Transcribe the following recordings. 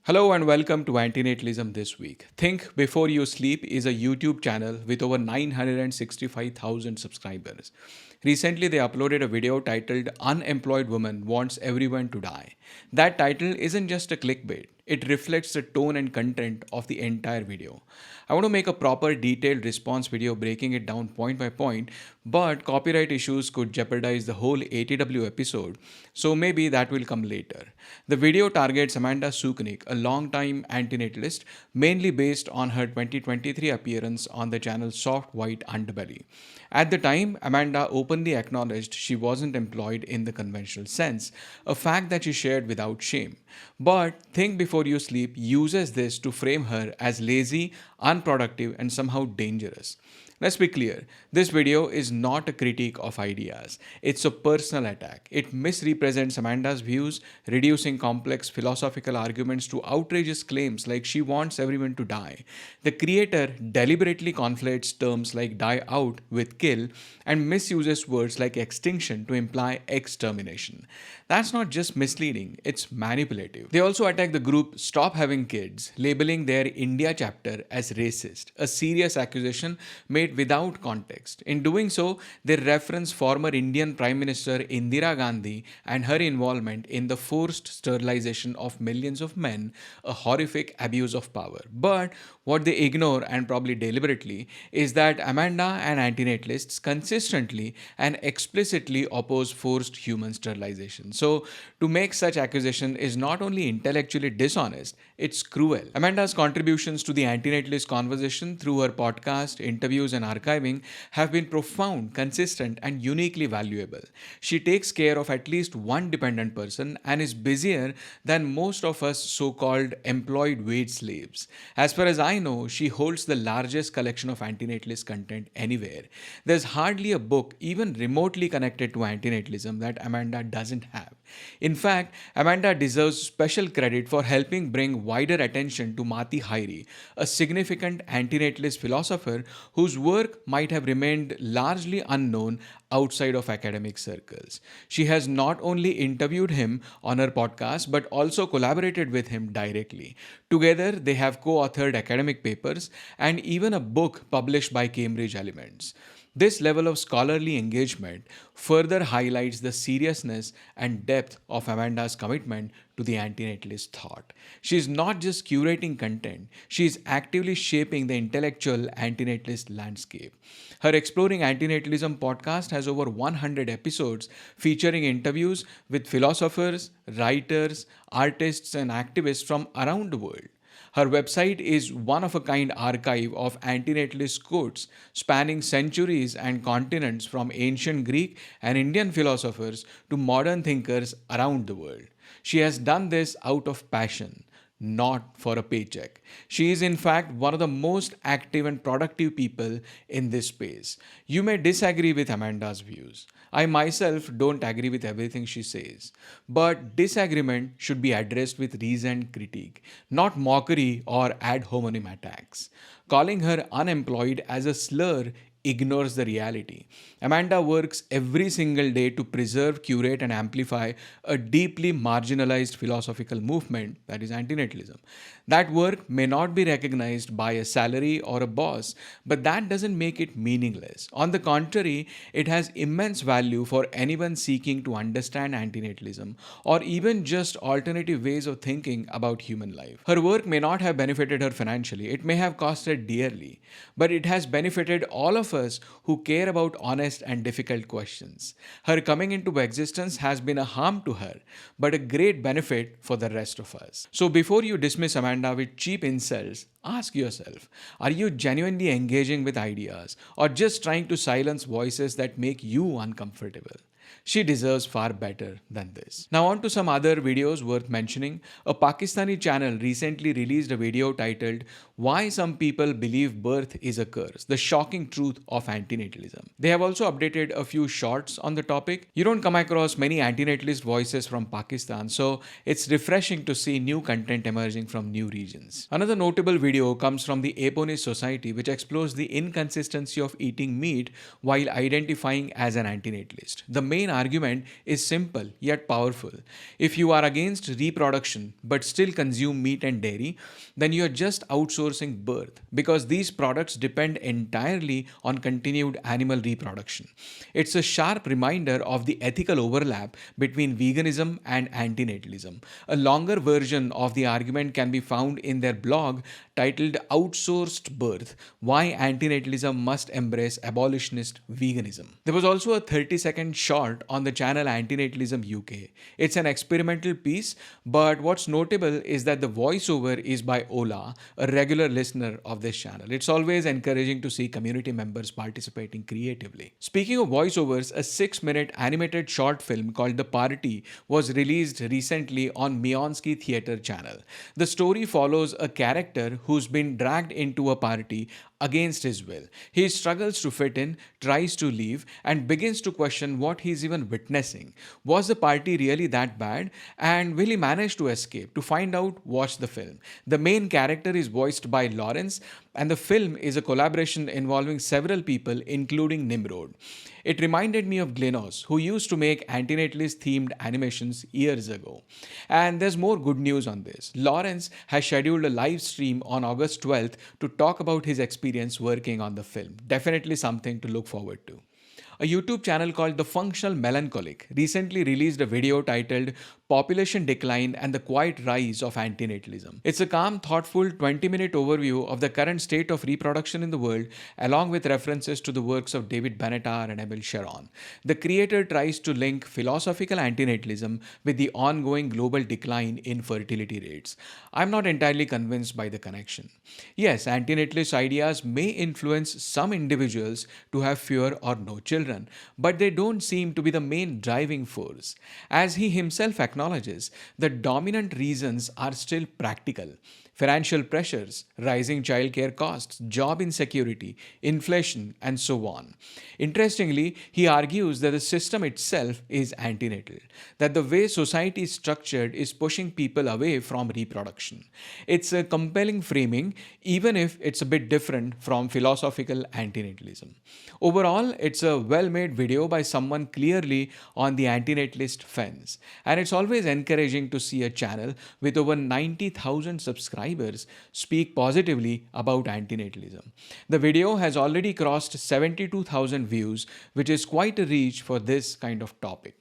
Hello and welcome to Antinatalism this week. Think Before You Sleep is a YouTube channel with over 965,000 subscribers. Recently, they uploaded a video titled Unemployed Woman Wants Everyone to Die. That title isn't just a clickbait, it reflects the tone and content of the entire video. I want to make a proper detailed response video breaking it down point by point, but copyright issues could jeopardize the whole ATW episode, so maybe that will come later. The video targets Amanda Sukenick, a long-time antinatalist, mainly based on her 2023 appearance on the channel Soft White Underbelly. At the time, Amanda openly acknowledged she wasn't employed in the conventional sense, a fact that she shared without shame. But Think Before You Sleep uses this to frame her as lazy, unproductive, and somehow dangerous. Let's be clear, this video is not a critique of ideas. It's a personal attack. It misrepresents Amanda's views, reducing complex philosophical arguments to outrageous claims like she wants everyone to die. The creator deliberately conflates terms like die out with kill and misuses words like extinction to imply extermination. That's not just misleading, it's manipulative. They also attack the group Stop Having Kids, labeling their India chapter as racist, a serious accusation made without context. In doing so, they reference former Indian Prime Minister Indira Gandhi and her involvement in the forced sterilization of millions of men, a horrific abuse of power. But what they ignore, and probably deliberately, is that Amanda and antinatalists consistently and explicitly oppose forced human sterilization. So, to make such accusation is not only intellectually dishonest, it's cruel. Amanda's contributions to the antinatalist conversation through her podcast, interviews, and archiving have been profound, consistent, and uniquely valuable. She takes care of at least one dependent person and is busier than most of us so called employed wage slaves. As far as I know, she holds the largest collection of antinatalist content anywhere. There's hardly a book even remotely connected to antinatalism that Amanda doesn't have. In fact, Amanda deserves special credit for helping bring wider attention to Mati Hairi, a significant antinatalist philosopher whose work might have remained largely unknown outside of academic circles. She has not only interviewed him on her podcast but also collaborated with him directly. Together, they have co authored academic papers and even a book published by Cambridge Elements. This level of scholarly engagement further highlights the seriousness and depth of Amanda's commitment to the antinatalist thought. She is not just curating content, she is actively shaping the intellectual antinatalist landscape. Her Exploring Antinatalism podcast has over 100 episodes featuring interviews with philosophers, writers, artists, and activists from around the world. Her website is one of a kind archive of antinatalist quotes spanning centuries and continents from ancient Greek and Indian philosophers to modern thinkers around the world. She has done this out of passion, not for a paycheck. She is, in fact, one of the most active and productive people in this space. You may disagree with Amanda's views. I myself don't agree with everything she says. But disagreement should be addressed with reasoned critique, not mockery or ad hominem attacks. Calling her unemployed as a slur ignores the reality. Amanda works every single day to preserve, curate, and amplify a deeply marginalized philosophical movement that is antinatalism. That work may not be recognized by a salary or a boss, but that doesn't make it meaningless. On the contrary, it has immense value for anyone seeking to understand antinatalism or even just alternative ways of thinking about human life. Her work may not have benefited her financially, it may have cost her dearly, but it has benefited all of us who care about honest and difficult questions. Her coming into existence has been a harm to her, but a great benefit for the rest of us. So before you dismiss Amanda with cheap insults, ask yourself, are you genuinely engaging with ideas or just trying to silence voices that make you uncomfortable? She deserves far better than this. Now on to some other videos worth mentioning. A Pakistani channel recently released a video titled Why Some People Believe Birth is a Curse, the shocking truth of antinatalism. They have also updated a few shorts on the topic. You don't come across many antinatalist voices from Pakistan, so it's refreshing to see new content emerging from new regions. Another notable video comes from the Aponist Society, which explores the inconsistency of eating meat while identifying as an antinatalist. The main main argument is simple yet powerful. If you are against reproduction but still consume meat and dairy, then you are just outsourcing birth because these products depend entirely on continued animal reproduction. It's a sharp reminder of the ethical overlap between veganism and antinatalism. A longer version of the argument can be found in their blog titled Outsourced Birth: Why Antinatalism Must Embrace Abolitionist Veganism. There was also a 30-second short on the channel Antinatalism UK. It's an experimental piece, but what's notable is that the voiceover is by Ola, a regular listener of this channel. It's always encouraging to see community members participating creatively. Speaking of voiceovers, a 6-minute animated short film called The Party was released recently on Mionsky Theatre channel. The story follows a character who's been dragged into a party against his will. He struggles to fit in, tries to leave, and begins to question what he's even witnessing. Was the party really that bad? And will he manage to escape? To find out, watch the film. The main character is voiced by Lawrence, and the film is a collaboration involving several people, including Nimrod. It reminded me of Glenos, who used to make antinatalist themed animations years ago. And there's more good news on this. Lawrence has scheduled a live stream on August 12th to talk about his experience working on the film. Definitely something to look forward to. A YouTube channel called The Functional Melancholic recently released a video titled Population Decline and the Quiet Rise of Antinatalism. It's a calm, thoughtful 20-minute overview of the current state of reproduction in the world, along with references to the works of David Benatar and Emil Sharon. The creator tries to link philosophical antinatalism with the ongoing global decline in fertility rates. I'm not entirely convinced by the connection. Yes, antinatalist ideas may influence some individuals to have fewer or no children, but they don't seem to be the main driving force. As he himself acknowledges, the dominant reasons are still practical: financial pressures, rising childcare costs, job insecurity, inflation, and so on. Interestingly, he argues that the system itself is antinatal, that the way society is structured is pushing people away from reproduction. It's a compelling framing, even if it's a bit different from philosophical antinatalism. Overall, it's a well-made video by someone clearly on the antinatalist fence, and it's always encouraging to see a channel with over 90,000 subscribers speak positively about antinatalism. The video has already crossed 72,000 views, which is quite a reach for this kind of topic.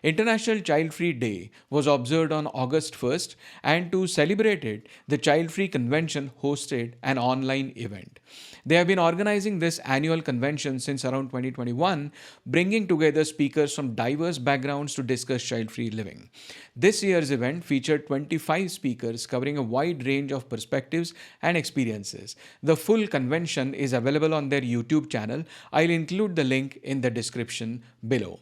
International Childfree Day was observed on August 1st, and to celebrate it, the Childfree Convention hosted an online event. They have been organizing this annual convention since around 2021, bringing together speakers from diverse backgrounds to discuss child-free living. This year's event featured 25 speakers covering a wide range of perspectives and experiences. The full convention is available on their YouTube channel. I'll include the link in the description below.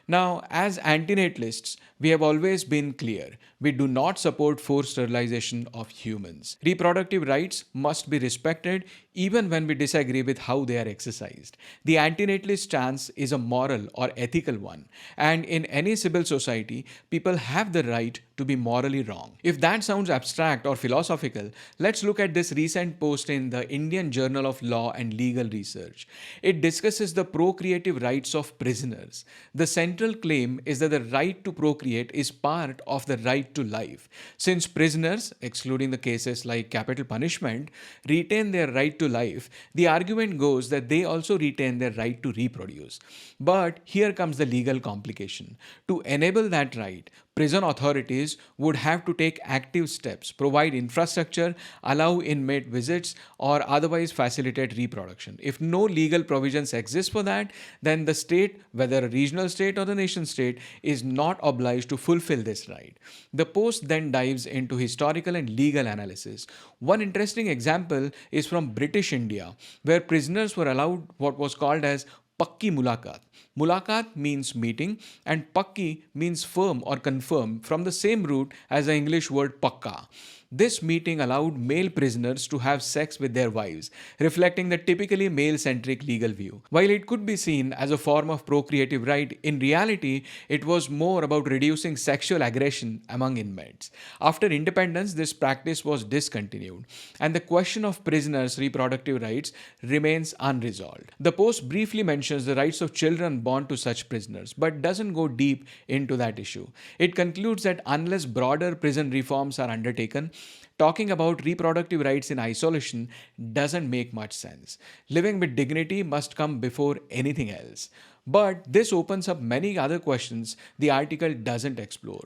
Now, as antinatalists, we have always been clear. We do not support forced sterilization of humans. Reproductive rights must be respected even when we disagree with how they are exercised. The antinatalist stance is a moral or ethical one, and in any civil society, people have the right to be morally wrong. If that sounds abstract or philosophical, let's look at this recent post in the Indian Journal of Law and Legal Research. It discusses the procreative rights of prisoners. The central claim is that the right to procreate is part of the right to life. Since prisoners, excluding the cases like capital punishment, retain their right to life, the argument goes that they also retain their right to reproduce. But here comes the legal complication. To enable that right, prison authorities would have to take active steps, provide infrastructure, allow inmate visits, or otherwise facilitate reproduction. If no legal provisions exist for that, then the state, whether a regional state or the nation state, is not obliged to fulfill this right. The post then dives into historical and legal analysis. One interesting example is from British India, where prisoners were allowed what was called as Pakki Mulakat. Mulakat means meeting, and Pakki means firm or confirm, from the same root as the English word Pakka. This meeting allowed male prisoners to have sex with their wives, reflecting the typically male-centric legal view. While it could be seen as a form of procreative right, in reality, it was more about reducing sexual aggression among inmates. After independence, this practice was discontinued, and the question of prisoners' reproductive rights remains unresolved. The post briefly mentions the rights of children born to such prisoners, but doesn't go deep into that issue. It concludes that unless broader prison reforms are undertaken, talking about reproductive rights in isolation doesn't make much sense. Living with dignity must come before anything else. But this opens up many other questions the article doesn't explore.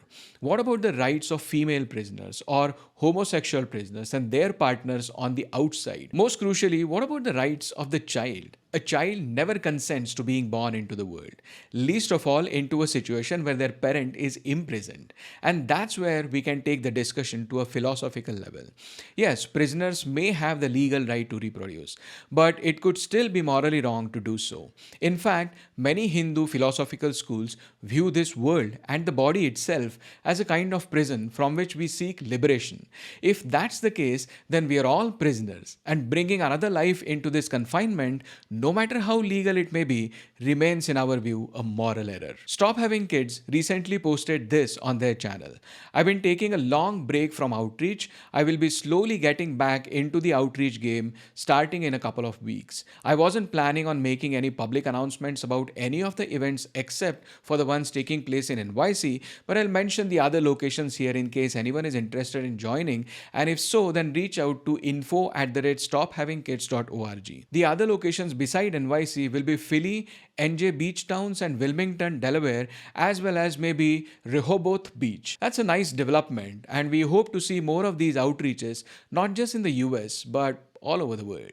What about the rights of female prisoners or homosexual prisoners and their partners on the outside? Most crucially, what about the rights of the child? A child never consents to being born into the world, least of all into a situation where their parent is imprisoned. And that's where we can take the discussion to a philosophical level. Yes, prisoners may have the legal right to reproduce, but it could still be morally wrong to do so. In fact, many Hindu philosophical schools view this world and the body itself as a kind of prison from which we seek liberation. If that's the case, then we are all prisoners, and bringing another life into this confinement, no matter how legal it may be, remains in our view a moral error. Stop Having Kids recently posted this on their channel. I've been taking a long break from outreach. I will be slowly getting back into the outreach game starting in a couple of weeks. I wasn't planning on making any public announcements about any of the events except for the ones taking place in NYC, but I'll mention the other locations here in case anyone is interested in joining, and if so, then reach out to info@stophavingkids.org. The other locations beside NYC will be Philly, NJ Beach Towns, and Wilmington, Delaware, as well as maybe Rehoboth Beach. That's a nice development, and we hope to see more of these outreaches, not just in the US, but all over the world.